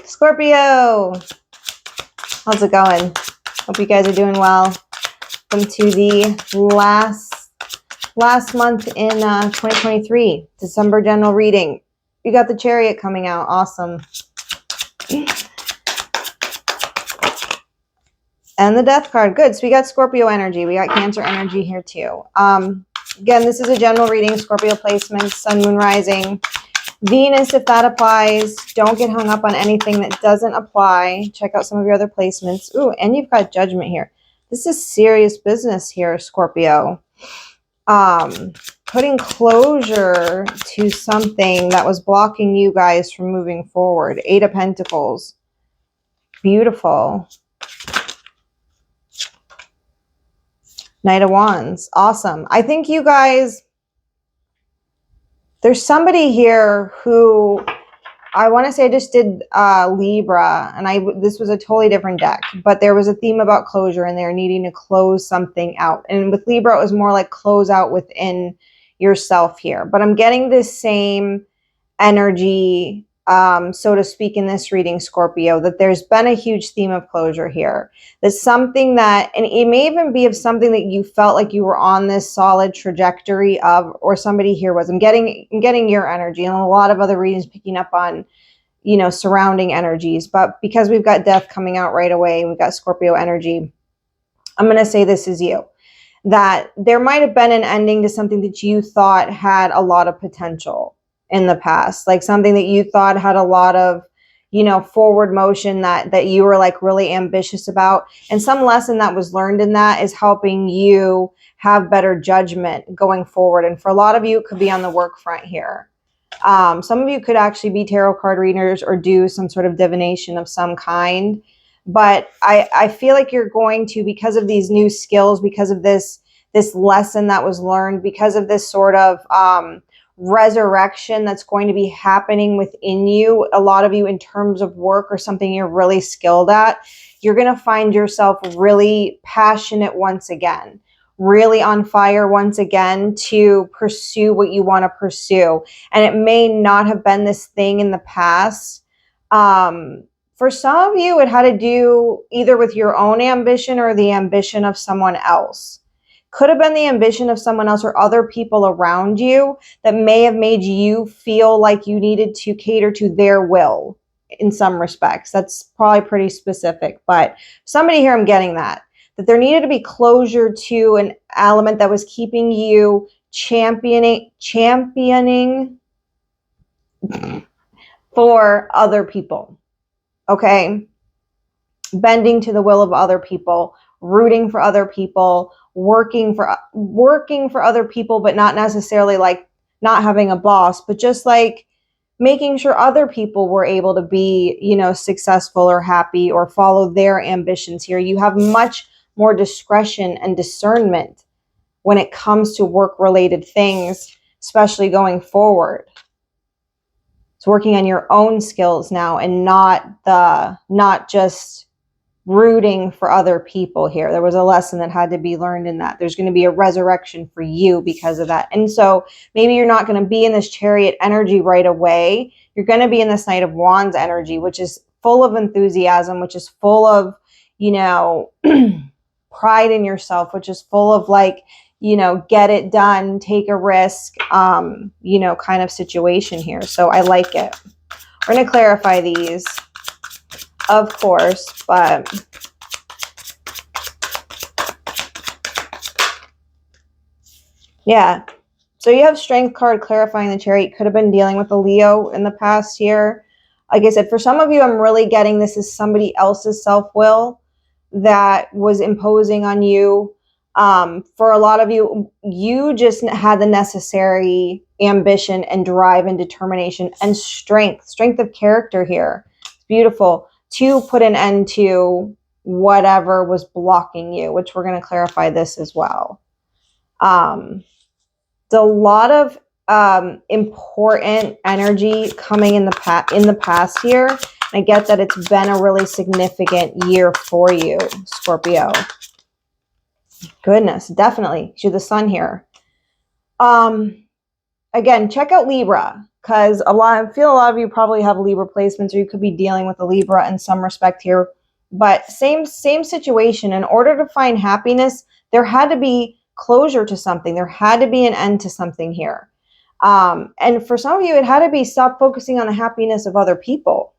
Scorpio, how's it going? Hope you guys are doing well. Welcome to the last month in 2023, December general reading. You got the Chariot coming out. Awesome. And the Death card. Good. So we got Scorpio energy. We got Cancer energy here too. Again, this is a general reading. Scorpio placements, Sun, Moon, Rising. Venus, if that applies. Don't get hung up on anything that doesn't apply. Check out some of your other placements. Ooh, and you've got Judgment here. This is serious business here, Scorpio. Putting closure to something that was blocking you guys from moving forward. 8 of Pentacles. Beautiful. Knight of Wands. Awesome. I think you guys... There's somebody here who, I want to say I just did Libra, and this was a totally different deck, but there was a theme about closure and they're needing to close something out. And with Libra, it was more like close out within yourself here. But I'm getting this same energy, so to speak, in this reading, Scorpio, that there's been a huge theme of closure here. There's something that, and it may even be of something that you felt like you were on this solid trajectory of, or somebody here was. I'm getting your energy, and a lot of other readings picking up on, you know, surrounding energies. But because we've got Death coming out right away, we've got Scorpio energy, I'm going to say this is you. That there might have been an ending to something that you thought had a lot of potential in the past, like something that you thought had a lot of, you know, forward motion that you were like really ambitious about. And some lesson that was learned in that is helping you have better judgment going forward. And for a lot of you, it could be on the work front here. Some of you could actually be tarot card readers or do some sort of divination of some kind. But I feel like you're going to, because of these new skills, because of this lesson that was learned, because of this sort of resurrection that's going to be happening within you, a lot of you in terms of work or something you're really skilled at, you're going to find yourself really passionate once again, really on fire once again to pursue what you want to pursue. And it may not have been this thing in the past. For some of you, it had to do either with your own ambition or the ambition of someone else. Could have been the ambition of someone else or other people around you that may have made you feel like you needed to cater to their will in some respects. That's probably pretty specific, but somebody here, I'm getting that there needed to be closure to an element that was keeping you championing for other people. Okay. Bending to the will of other people, rooting for other people, working for other people, but not necessarily like not having a boss, but just like making sure other people were able to be, you know, successful or happy or follow their ambitions here. You have much more discretion and discernment when it comes to work-related things, especially going forward. It's working on your own skills now and not just rooting for other people here. There was a lesson that had to be learned in that. There's going to be a resurrection for you because of that. And so maybe you're not going to be in this Chariot energy right away. You're going to be in this Knight of Wands energy, which is full of enthusiasm, which is full of, you know, pride in yourself, which is full of like, you know, get it done, take a risk, you know, kind of situation here. So I like it. We're going to clarify these, of course, but yeah. So you have Strength card clarifying the Chariot. Could have been dealing with a Leo in the past year. Like I said, for some of you, I'm really getting this is somebody else's self-will that was imposing on you. For a lot of you, you just had the necessary ambition and drive and determination and strength of character here. It's beautiful to put an end to whatever was blocking you, which we're going to clarify this as well. There's a lot of important energy coming in the past year. I get that it's been a really significant year for you, Scorpio. Goodness, definitely. You're the Sun here. Again, check out Libra. because I feel a lot of you probably have Libra placements, or you could be dealing with a Libra in some respect here. But same situation. In order to find happiness, there had to be closure to something. There had to be an end to something here. And for some of you, it had to be stop focusing on the happiness of other people.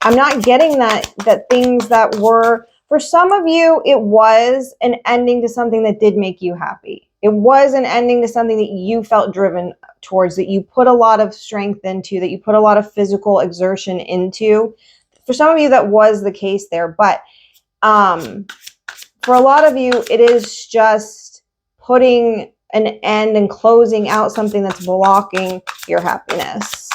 I'm not getting that things that were, for some of you, it was an ending to something that did make you happy. It was an ending to something that you felt driven towards, that you put a lot of strength into, that you put a lot of physical exertion into. For some of you, that was the case there. But for a lot of you, it is just putting an end and closing out something that's blocking your happiness.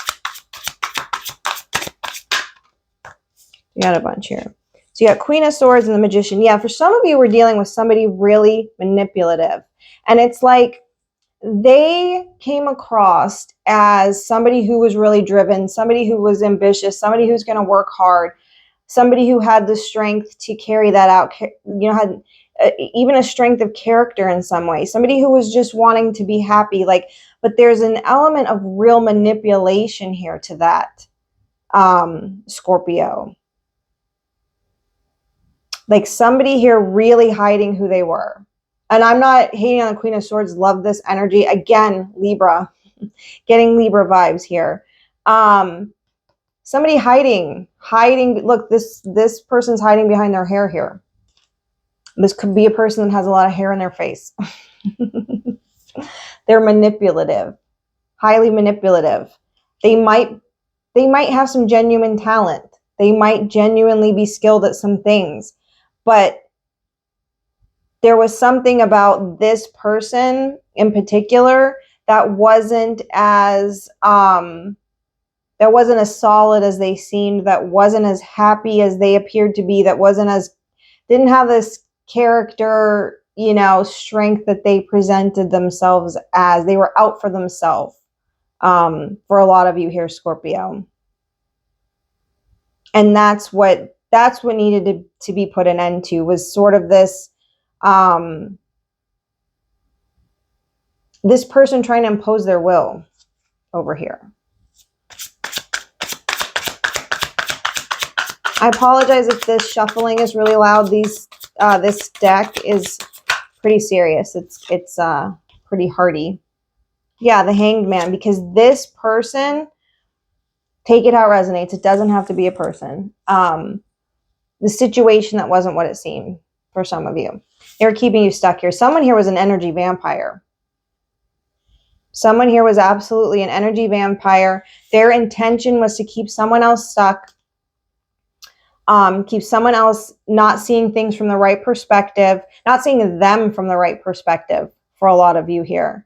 You got a bunch here. So you got Queen of Swords and the Magician. Yeah, for some of you, we're dealing with somebody really manipulative. And it's like they came across as somebody who was really driven, somebody who was ambitious, somebody who's going to work hard, somebody who had the strength to carry that out, had even a strength of character in some way, somebody who was just wanting to be happy. But there's an element of real manipulation here to that, Scorpio. Like somebody here really hiding who they were. And I'm not hating on the Queen of Swords. Love this energy. Again, Libra. Getting Libra vibes here. Somebody hiding. Look, this person's hiding behind their hair here. This could be a person that has a lot of hair in their face. They're manipulative. Highly manipulative. They might have some genuine talent. They might genuinely be skilled at some things. But there was something about this person in particular that wasn't as solid as they seemed, that wasn't as happy as they appeared to be, that didn't have this character, strength that they presented themselves as. They were out for themselves, for a lot of you here, Scorpio. And that's what needed to be put an end to, was sort of this this person trying to impose their will over here. I apologize if this shuffling is really loud. This deck is pretty serious. It's pretty hearty. Yeah, the Hanged Man, because this person, take it how it resonates. It doesn't have to be a person. The situation that wasn't what it seemed for some of you. They were keeping you stuck here. Someone here was an energy vampire. Someone here was absolutely an energy vampire. Their intention was to keep someone else stuck, keep someone else not seeing things from the right perspective, not seeing them from the right perspective for a lot of you here,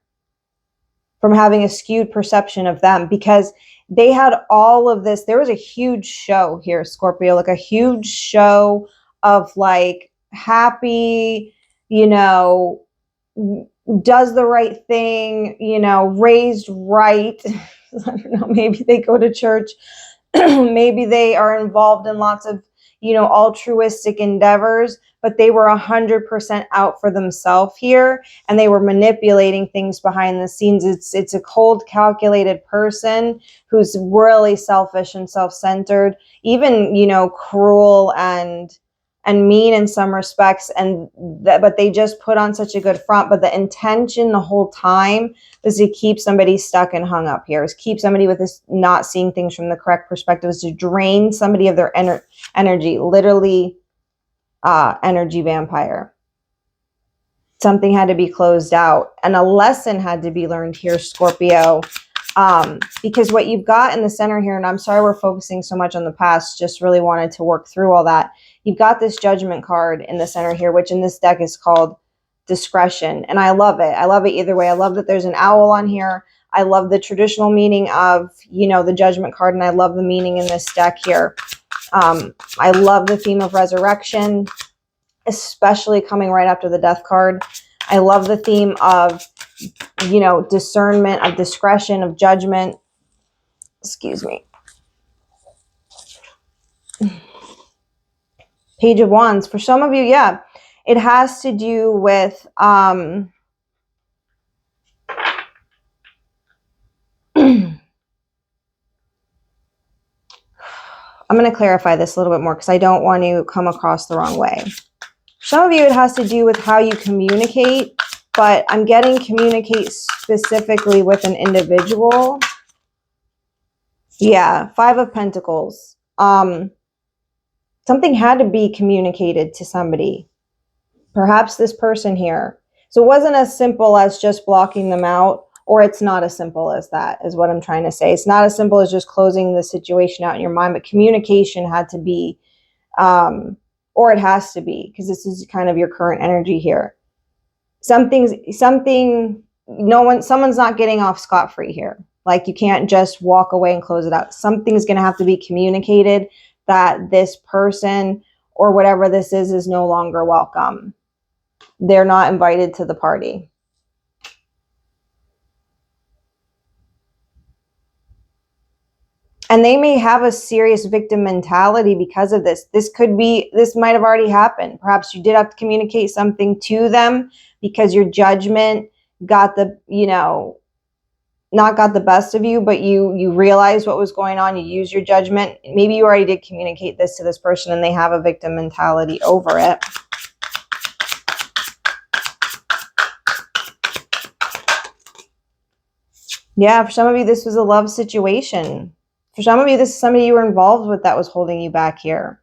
from having a skewed perception of them, because they had all of this. There was a huge show here, Scorpio, like a huge show of like happy, does the right thing, raised right. I don't know, maybe they go to church. Maybe they are involved in lots of, altruistic endeavors, but they were 100% out for themselves here, and they were manipulating things behind the scenes. It's a cold, calculated person who's really selfish and self-centered, even, cruel and mean in some respects, but they just put on such a good front. But the intention the whole time was to keep somebody stuck and hung up here, was keep somebody with this not seeing things from the correct perspective, was to drain somebody of their energy, literally energy vampire. Something had to be closed out, and a lesson had to be learned here, Scorpio. Because what you've got in the center here, and I'm sorry we're focusing so much on the past, just really wanted to work through all that. You've got this Judgment card in the center here, which in this deck is called Discretion. And I love it. I love it either way. I love that there's an owl on here. I love the traditional meaning of, the Judgment card, and I love the meaning in this deck here. I love the theme of resurrection, especially coming right after the Death card. I love the theme of, discernment, of discretion, of judgment. Excuse me. Page of Wands. For some of you, yeah, it has to do with I'm going to clarify this a little bit more because I don't want to come across the wrong way. Some of you, it has to do with how you communicate, but I'm getting communicate specifically with an individual. Yeah, Five of Pentacles. Something had to be communicated to somebody. Perhaps this person here. So it wasn't as simple as just blocking them out, or it's not as simple as that, is what I'm trying to say. It's not as simple as just closing the situation out in your mind, but communication had to be, or it has to be, because this is kind of your current energy here. Someone's not getting off scot-free here. Like, you can't just walk away and close it out. Something's going to have to be communicated that this person or whatever this is no longer welcome. They're not invited to the party. And they may have a serious victim mentality because of this. This might have already happened. Perhaps you did have to communicate something to them because your judgment got the, not got the best of you, but you realized what was going on. You used your judgment. Maybe you already did communicate this to this person and they have a victim mentality over it. Yeah, for some of you, this was a love situation. For some of you, this is somebody you were involved with that was holding you back here.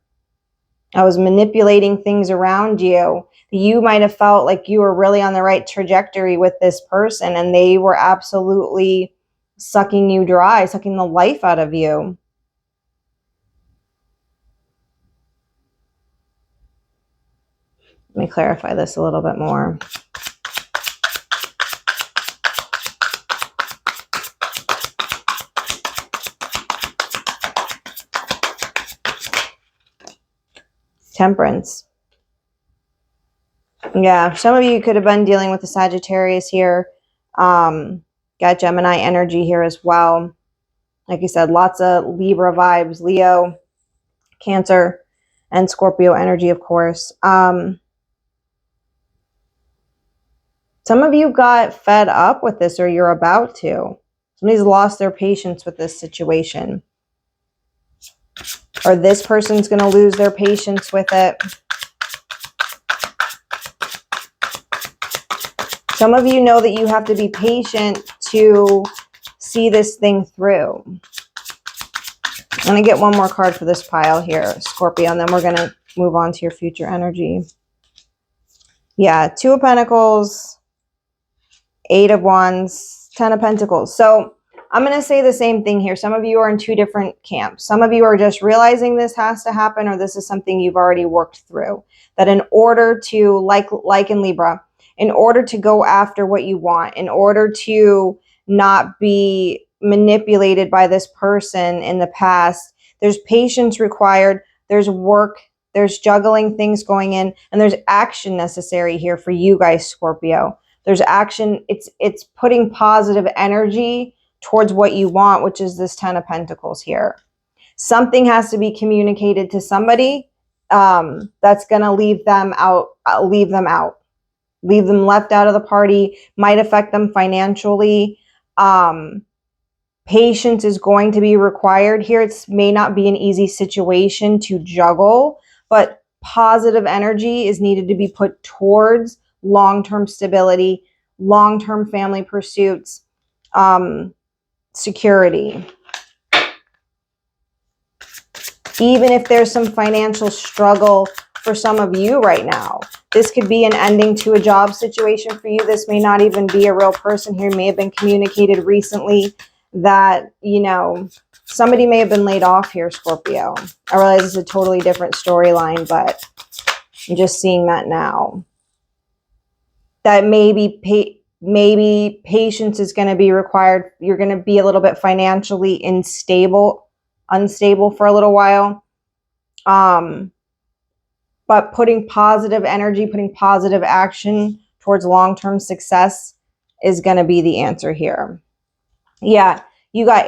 I was manipulating things around you. You might have felt like you were really on the right trajectory with this person, and they were absolutely sucking you dry, sucking the life out of you. Let me clarify this a little bit more. Temperance. Yeah, some of you could have been dealing with the Sagittarius here. Got Gemini energy here as well. Like I said, lots of Libra vibes, Leo, Cancer, and Scorpio energy, of course. Some of you got fed up with this, or you're about to. Somebody's lost their patience with this situation. Or this person's going to lose their patience with it. Some of you know that you have to be patient to see this thing through. I'm going to get one more card for this pile here, Scorpio, and then we're going to move on to your future energy. Yeah, Two of Pentacles, Eight of Wands, Ten of Pentacles. So I'm going to say the same thing here. Some of you are in two different camps. Some of you are just realizing this has to happen, or this is something you've already worked through. That in order to, like in Libra, in order to go after what you want, in order to not be manipulated by this person in the past, there's patience required, there's work, there's juggling things going in, and there's action necessary here for you guys, Scorpio. There's action. It's putting positive energy towards what you want, which is this Ten of Pentacles here. Something has to be communicated to somebody that's going to leave them left out of the party, might affect them financially. Patience is going to be required here. It may not be an easy situation to juggle, but positive energy is needed to be put towards long-term stability, long-term family pursuits, security. Even if there's some financial struggle for some of you right now, this could be an ending to a job situation for you. This may not even be a real person here. It may have been communicated recently that, somebody may have been laid off here, Scorpio. I realize it's a totally different storyline, but I'm just seeing that now. That maybe patience is going to be required. You're going to be a little bit financially unstable for a little while. But putting positive energy, putting positive action towards long-term success is going to be the answer here. Yeah, you got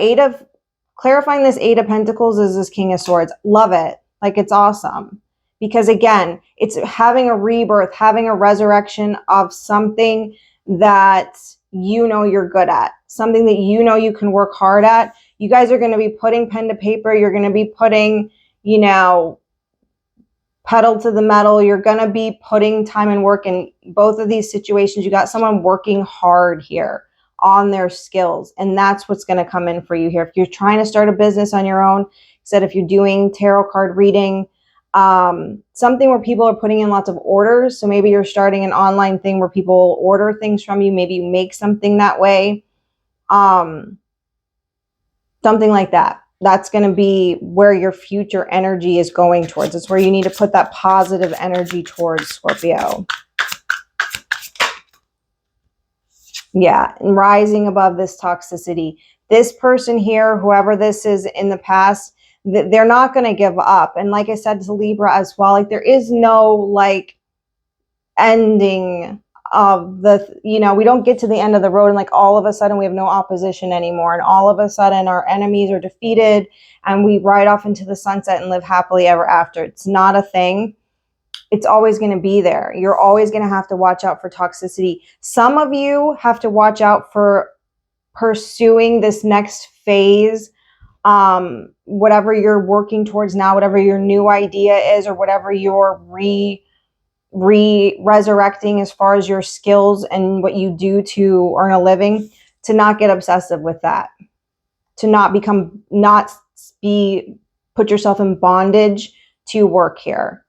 clarifying this Eight of Pentacles is this King of Swords. Love it. Like, it's awesome. Because again, it's having a rebirth, having a resurrection of something that you're good at, something that you can work hard at. You guys are going to be putting pen to paper. You're going to be putting, you know, pedal to the metal. You're going to be putting time and work in both of these situations. You got someone working hard here on their skills, and that's what's going to come in for you here. If you're trying to start a business on your own, instead if you're doing tarot card reading, something where people are putting in lots of orders. So maybe you're starting an online thing where people order things from you. Maybe you make something that way. Something like that. That's going to be where your future energy is going towards. It's where you need to put that positive energy towards, Scorpio. Yeah, and rising above this toxicity. This person here, whoever this is in the past, they're not going to give up. And like I said to Libra as well, like there is no like ending of the, you know, we don't get to the end of the road and like all of a sudden we have no opposition anymore, and all of a sudden our enemies are defeated and we ride off into the sunset and live happily ever after. It's not a thing. It's always going to be there. You're always going to have to watch out for toxicity. Some of you have to watch out for pursuing this next phase, whatever you're working towards now, whatever your new idea is, or whatever you're resurrecting as far as your skills and what you do to earn a living, to not get obsessive with that, to not put yourself in bondage to work here,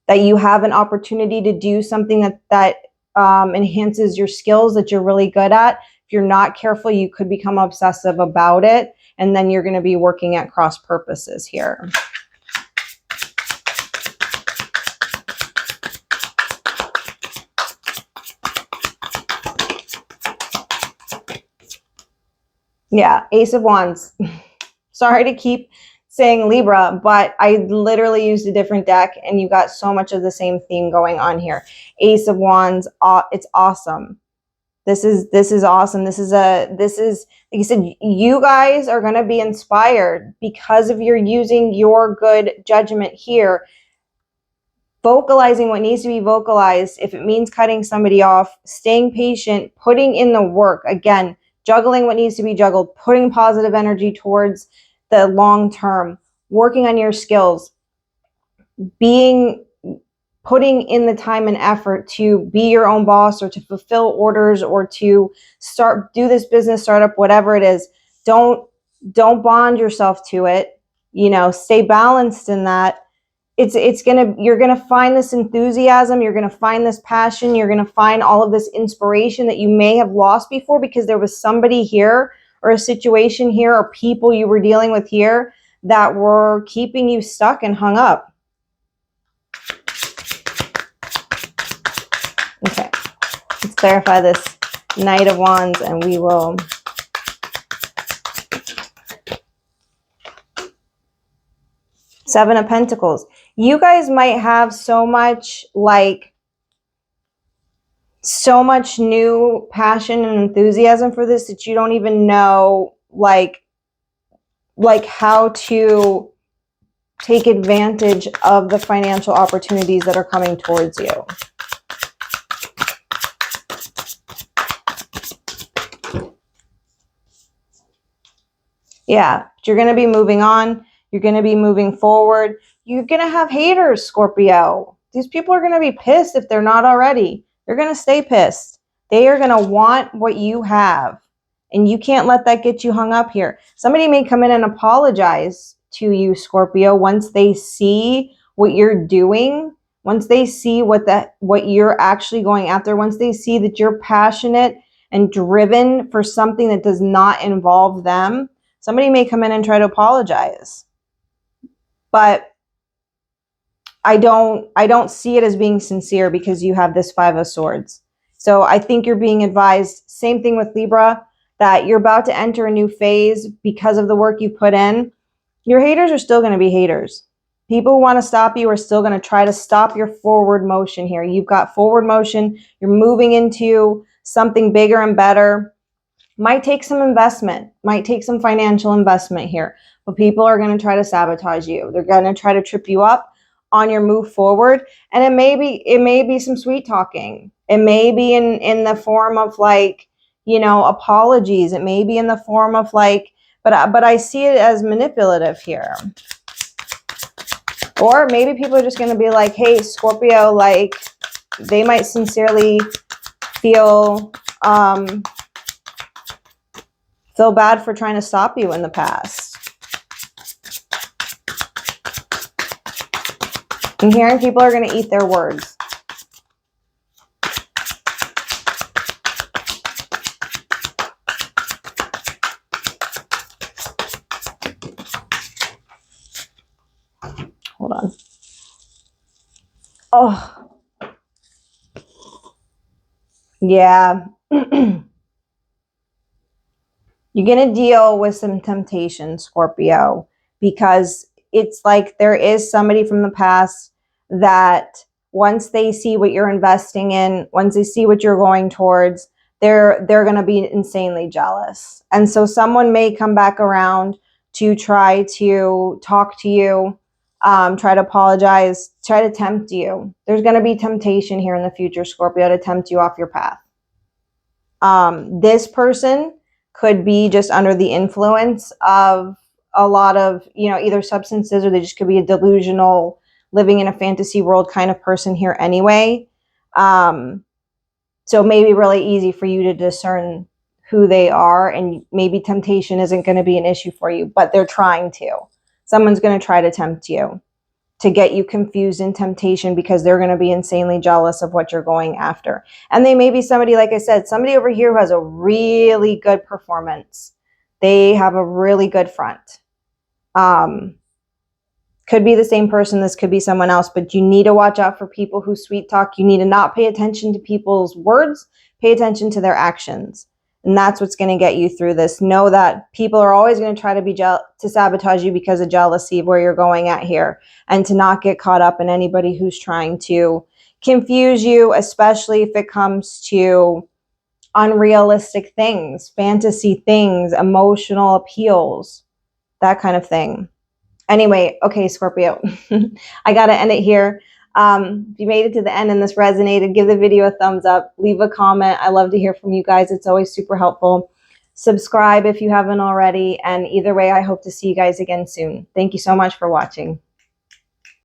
that you have an opportunity to do something that enhances your skills that you're really good at. If you're not careful, you could become obsessive about it, and then you're going to be working at cross purposes here. Yeah, Ace of Wands. Sorry to keep saying Libra, but I literally used a different deck and you got so much of the same theme going on here. Ace of Wands, it's awesome. This is awesome. This is like you said, you guys are going to be inspired because of your using your good judgment here, vocalizing what needs to be vocalized. If it means cutting somebody off, staying patient, putting in the work, again, juggling what needs to be juggled, putting positive energy towards the long term, working on your skills, putting in the time and effort to be your own boss or to fulfill orders or to do this business startup, whatever it is. Don't bond yourself to it. You know, stay balanced in that. You're gonna find this enthusiasm, you're gonna find this passion, you're gonna find all of this inspiration that you may have lost before because there was somebody here or a situation here or people you were dealing with here that were keeping you stuck and hung up. Okay, let's clarify this Knight of Wands and we will... Seven of Pentacles. You guys might have so much new passion and enthusiasm for this that you don't even know like how to take advantage of the financial opportunities that are coming towards you. Yeah, but you're going to be moving on. You're going to be moving forward. You're going to have haters, Scorpio. These people are going to be pissed if they're not already. They're going to stay pissed. They are going to want what you have. And you can't let that get you hung up here. Somebody may come in and apologize to you, Scorpio, once they see what you're doing, once they see what you're actually going after, once they see that you're passionate and driven for something that does not involve them. Somebody may come in and try to apologize. But I don't see it as being sincere because you have this Five of Swords. So I think you're being advised, same thing with Libra, that you're about to enter a new phase because of the work you put in. Your haters are still going to be haters. People who want to stop you are still going to try to stop your forward motion here. You've got forward motion. You're moving into something bigger and better. Might take some investment, might take some financial investment here. But people are going to try to sabotage you. They're going to try to trip you up on your move forward. And it may be some sweet talking. It may be in the form of apologies. It may be in the form of but I see it as manipulative here. Or maybe people are just going to be like, hey, Scorpio, like, they might sincerely feel bad for trying to stop you in the past. I'm hearing people are going to eat their words. Hold on. Oh. Yeah. You're going to deal with some temptation, Scorpio, because it's like there is somebody from the past that once they see what you're investing in, once they see what you're going towards, they're going to be insanely jealous. And so someone may come back around to try to talk to you, try to apologize, try to tempt you. There's going to be temptation here in the future, Scorpio, to tempt you off your path. This person could be just under the influence of a lot of, either substances, or they just could be a delusional, living in a fantasy world kind of person here anyway. So it may be really easy for you to discern who they are, and maybe temptation isn't going to be an issue for you, but they're trying to. Someone's going to try to tempt you, to get you confused in temptation, because they're going to be insanely jealous of what you're going after. And they may be somebody, like I said, somebody over here who has a really good performance. They have a really good front. Could be the same person. This could be someone else, but you need to watch out for people who sweet talk. You need to not pay attention to people's words, pay attention to their actions. And that's what's going to get you through this. Know that people are always going to try to sabotage you because of jealousy of where you're going at here, and to not get caught up in anybody who's trying to confuse you, especially if it comes to unrealistic things, fantasy things, emotional appeals, that kind of thing. Anyway, okay, Scorpio, I got to end it here. If you made it to the end and this resonated, give the video a thumbs up, leave a comment. I love to hear from you guys. It's always super helpful. Subscribe if you haven't already. And either way, I hope to see you guys again soon. Thank you so much for watching.